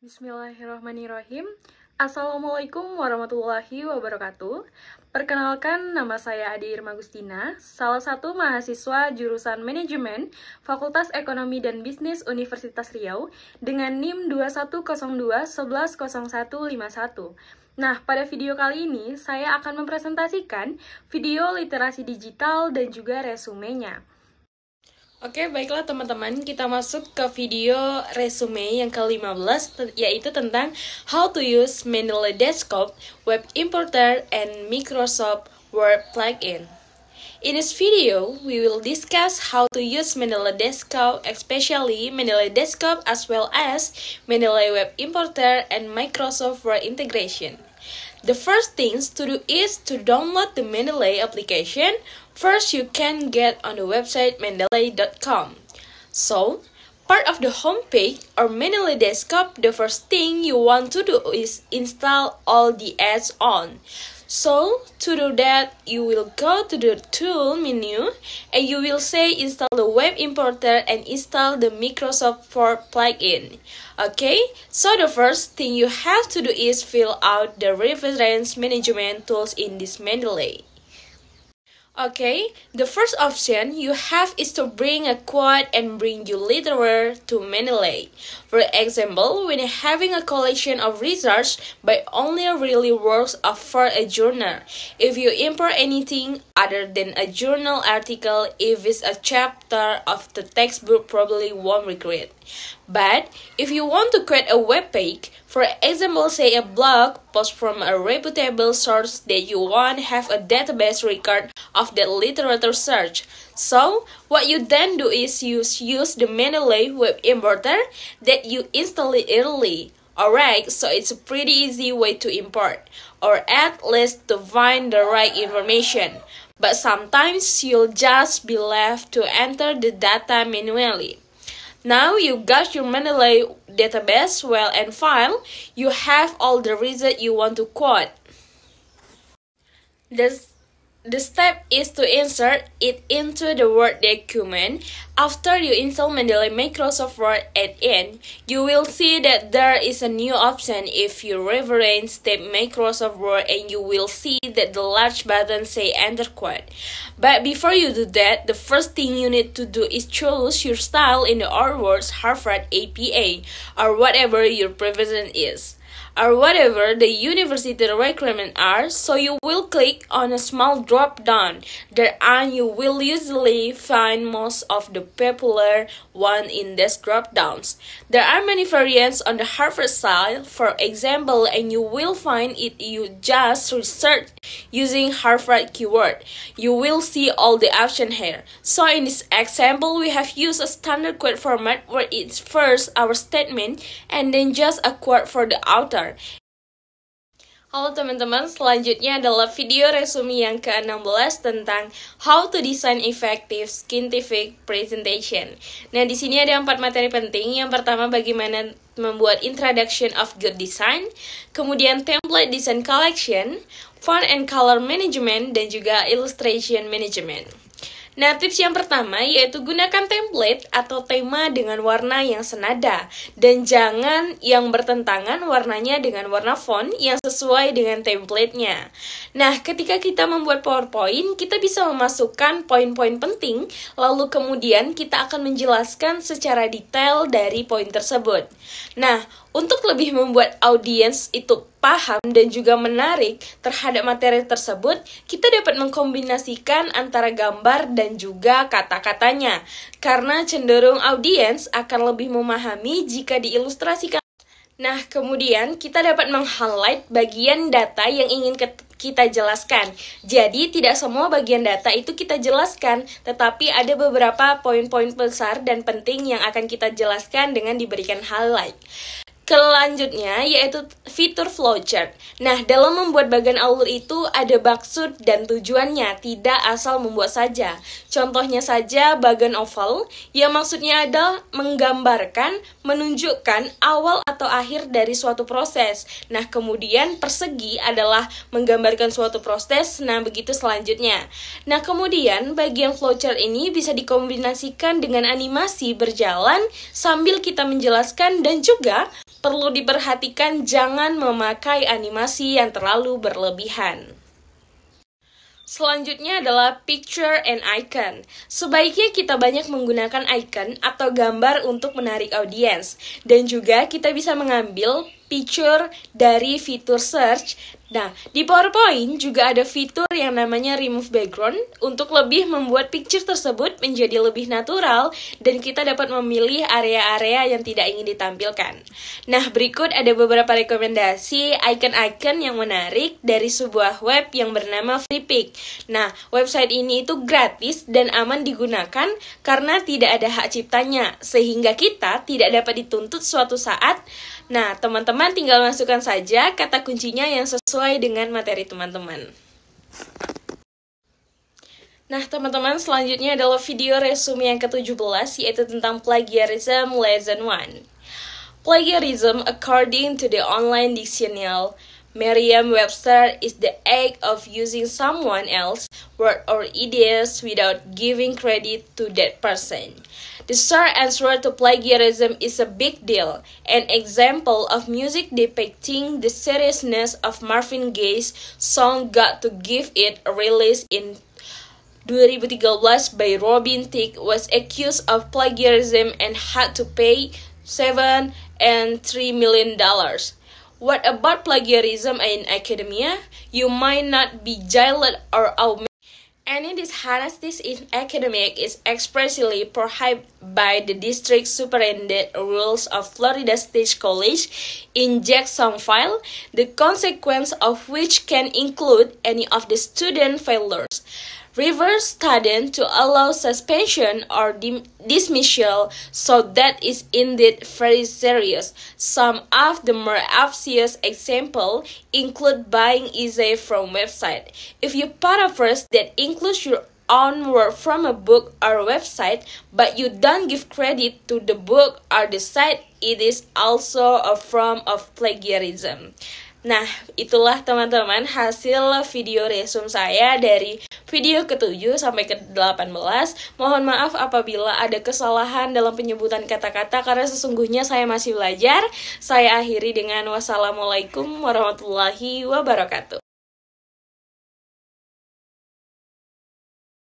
Bismillahirrahmanirrahim. Assalamualaikum warahmatullahi wabarakatuh. Perkenalkan, nama saya Adi Irma Gustina, salah satu mahasiswa jurusan Manajemen Fakultas Ekonomi dan Bisnis Universitas Riau dengan NIM 2102110151. Nah, pada video kali ini saya akan mempresentasikan video literasi digital dan juga resumenya. Oke, baiklah teman-teman, kita masuk ke video resume yang ke-15, yaitu tentang how to use Mendeley Desktop, Web Importer, and Microsoft Word plugin. In this video, we will discuss how to use Mendeley Desktop, especially Mendeley Desktop as well as Mendeley Web Importer and Microsoft Word integration. The first things to do is to download the Mendeley application. First, you can get on the website mendeley.com. So, part of the homepage or Mendeley Desktop, the first thing you want to do is install all the add-ons. So, to do that, you will go to the tool menu and you will say install the web importer and install the Microsoft Word plugin. Okay, so the first thing you have to do is fill out the reference management tools in this Mendeley. Okay, the first option you have is to bring a quote and bring your literature to Mendeley. For example, when having a collection of research but only really works for a journal. If you import anything other than a journal article, if it's a chapter of the textbook, probably won't regret. But if you want to create a web page, for example, say a blog post from a reputable source that you want to have a database record of that literature search. So, what you then do is use the Mendeley Web Importer that you install it early. Alright, so it's a pretty easy way to import, or at least to find the right information. But sometimes you'll just be left to enter the data manually. Now you got your Mendeley database well and file, you have all the results you want to quote. The step is to insert it into the Word document. After you install Mendeley Microsoft Word add-in, you will see that there is a new option if you reference the Microsoft Word, and you will see that the large button say Enter Quote. But before you do that, the first thing you need to do is choose your style in the OurWords Harvard APA or whatever your preference is, or whatever the university requirements are. So you will click on a small drop down there, and you will usually find most of the popular one in these drop downs. There are many variants on the Harvard style, for example, and you will find it you just research using Harvard keyword. You will see all the options here. So in this example, we have used a standard quote format where it's first our statement and then just a quote for the author. Halo teman-teman, selanjutnya adalah video resume yang ke-16 tentang how to design effective scientific presentation. Nah, di sini ada 4 materi penting. Yang pertama, bagaimana membuat introduction of good design, kemudian template design collection, font and color management, dan juga illustration management. Nah, tips yang pertama yaitu gunakan template atau tema dengan warna yang senada, dan jangan yang bertentangan warnanya dengan warna font yang sesuai dengan template-nya. Nah, ketika kita membuat PowerPoint, kita bisa memasukkan poin-poin penting, lalu kemudian kita akan menjelaskan secara detail dari poin tersebut. Nah, untuk lebih membuat audiens itu paham dan juga menarik terhadap materi tersebut, kita dapat mengkombinasikan antara gambar dan juga kata-katanya, karena cenderung audiens akan lebih memahami jika diilustrasikan. Nah, kemudian kita dapat meng-highlight bagian data yang ingin kita jelaskan. Jadi, tidak semua bagian data itu kita jelaskan, tetapi ada beberapa poin-poin besar dan penting yang akan kita jelaskan dengan diberikan highlight. Selanjutnya yaitu fitur flowchart. Nah, dalam membuat bagan alur itu ada maksud dan tujuannya, tidak asal membuat saja. Contohnya saja bagan oval, yang maksudnya adalah menggambarkan, menunjukkan awal atau akhir dari suatu proses. Nah, kemudian persegi adalah menggambarkan suatu proses. Nah, begitu selanjutnya. Nah, kemudian bagian flowchart ini bisa dikombinasikan dengan animasi berjalan sambil kita menjelaskan, dan juga perlu diperhatikan jangan memakai animasi yang terlalu berlebihan. Selanjutnya adalah picture and icon. Sebaiknya kita banyak menggunakan icon atau gambar untuk menarik audiens. Dan juga kita bisa mengambil picture dari fitur search. Nah, di PowerPoint juga ada fitur yang namanya remove background untuk lebih membuat picture tersebut menjadi lebih natural dan kita dapat memilih area-area yang tidak ingin ditampilkan. Nah, berikut ada beberapa rekomendasi icon-icon yang menarik dari sebuah web yang bernama Flippik. Nah, website ini itu gratis dan aman digunakan karena tidak ada hak ciptanya, sehingga kita tidak dapat dituntut suatu saat. Nah, teman-teman tinggal masukkan saja kata kuncinya yang sesuai dengan materi teman-teman. Nah, teman-teman, selanjutnya adalah video resume yang ke-17, yaitu tentang plagiarism lesson 1. Plagiarism, according to the online dictionary, Merriam-Webster is the act of using someone else's word or ideas without giving credit to that person. The short answer to plagiarism is a big deal, an example of music depicting the seriousness of Marvin Gaye's song Got to Give It a release in 2013 by Robin Thicke was accused of plagiarism and had to pay $7 and $3 million. What about plagiarism in academia? You might not be jailed or outlawed. Any dishonesty in academic is expressly prohibited by the district superintendent rules of Florida State College in Jacksonville, the consequence of which can include any of the student failures. Reverse student to allow suspension or dismissal, so that is indeed very serious. Some of the more obvious examples include buying essay from website. If you paraphrase that includes your own word from a book or website, but you don't give credit to the book or the site, it is also a form of plagiarism. Nah, itulah teman-teman hasil video resume saya dari video ke-7 sampai ke-18. Mohon maaf apabila ada kesalahan dalam penyebutan kata-kata karena sesungguhnya saya masih belajar. Saya akhiri dengan wassalamualaikum warahmatullahi wabarakatuh.